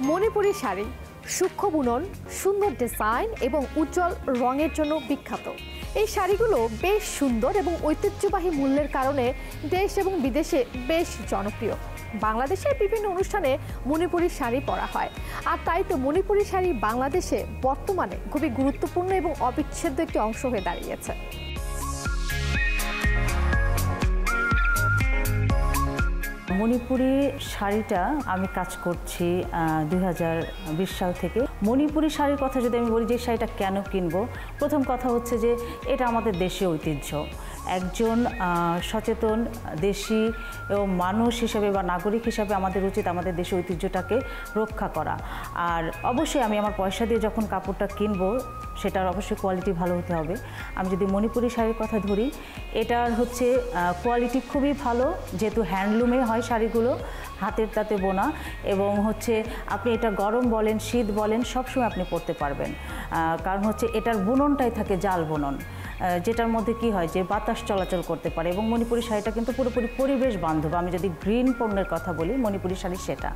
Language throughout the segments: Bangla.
মণিপুরি শাড়ি সূক্ষ্ম বুনন, সুন্দর ডিজাইন এবং উজ্জ্বল রঙের জন্য বিখ্যাত। এই শাড়িগুলো বেশ সুন্দর এবং ঐতিহ্যবাহী মূল্যের কারণে দেশ এবং বিদেশে বেশ জনপ্রিয়। বাংলাদেশের বিভিন্ন অনুষ্ঠানে মণিপুরি শাড়ি পরা হয়, আর তাই তো মণিপুরি শাড়ি বাংলাদেশে বর্তমানে খুবই গুরুত্বপূর্ণ এবং অবিচ্ছেদ্য একটি অংশ হয়ে দাঁড়িয়েছে। মণিপুরি শাড়িটা আমি কাজ করছি 2020 সাল থেকে। মণিপুরি শাড়ির কথা যদি আমি বলি যে শাড়িটা কেন কিনবো, প্রথম কথা হচ্ছে যে এটা আমাদের দেশীয় ঐতিহ্য। একজন সচেতন দেশি মানুষ হিসেবে বা নাগরিক হিসেবে আমাদের উচিত আমাদের দেশীয় ঐতিহ্যটাকে রক্ষা করা। আর অবশ্যই আমি আমার পয়সা দিয়ে যখন কাপড়টা কিনবো সেটার অবশ্যই কোয়ালিটি ভালো হতে হবে। আমি যদি মণিপুরি শাড়ির কথা ধরি, এটার হচ্ছে কোয়ালিটি খুবই ভালো, যেহেতু হ্যান্ডলুমে হয় শাড়িগুলো, হাতের তাতে বোনা, এবং হচ্ছে আপনি এটা গরম বলেন শীত বলেন সবসময় আপনি পরতে পারবেন। কারণ হচ্ছে এটার বুননটাই থাকে জাল বুনন, যেটার মধ্যে কি হয় যে বাতাস চলাচল করতে পারে। এবং মণিপুরি শাড়িটা কিন্তু পুরোপুরি পরিবেশ বান্ধব। আমি যদি গ্রিন পণ্যের কথা বলি, মণিপুরি শাড়ি সেটা।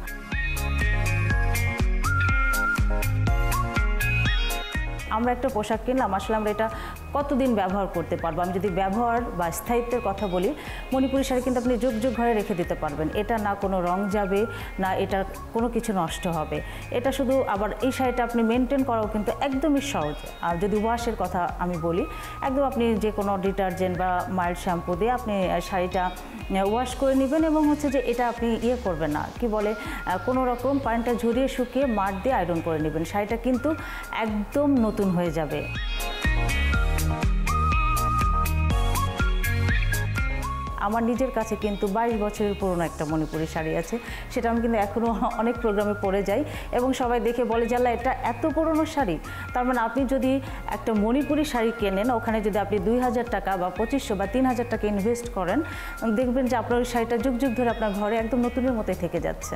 আমরা একটা পোশাক কিনলাম, আসলে আমরা এটা কতদিন ব্যবহার করতে পারবো। আমি যদি ব্যবহার বা স্থায়িত্বের কথা বলি, মণিপুরি শাড়ি কিন্তু আপনি যুগ যুগ ঘরে রেখে দিতে পারবেন। এটা না কোনো রং যাবে, না এটার কোনো কিছু নষ্ট হবে। এটা শুধু আবার এই শাড়িটা আপনি মেনটেন করাও কিন্তু একদমই সহজ। আর যদি ওয়াশের কথা আমি বলি, একদম আপনি যে কোনো ডিটারজেন্ট বা মাইল্ড শ্যাম্পু দিয়ে আপনি শাড়িটা ওয়াশ করে নেবেন, এবং হচ্ছে যে এটা আপনি করবেন না, কি বলে, কোনো রকম পানিটা ঝরিয়ে শুকিয়ে মাঠ দিয়ে আয়রন করে নেবেন, শাড়িটা কিন্তু একদম নতুন হয়ে যাবে। আমার নিজের কাছে কিন্তু 22 বছরের পুরনো একটা মণিপুরি শাড়ি আছে, সেটা আমি কিন্তু এখনও অনেক প্রোগ্রামে পরে যাই এবং সবাই দেখে বলে যে আল্লাহ এটা এত পুরনো শাড়ি। তার মানে আপনি যদি একটা মণিপুরি শাড়ি কেনেন, ওখানে যদি আপনি 2000 টাকা বা 2500 বা 3000 টাকা ইনভেস্ট করেন, দেখবেন যে আপনার ওই শাড়িটা যুগ যুগ ধরে আপনার ঘরে একদম নতুনের মতোই থেকে যাচ্ছে।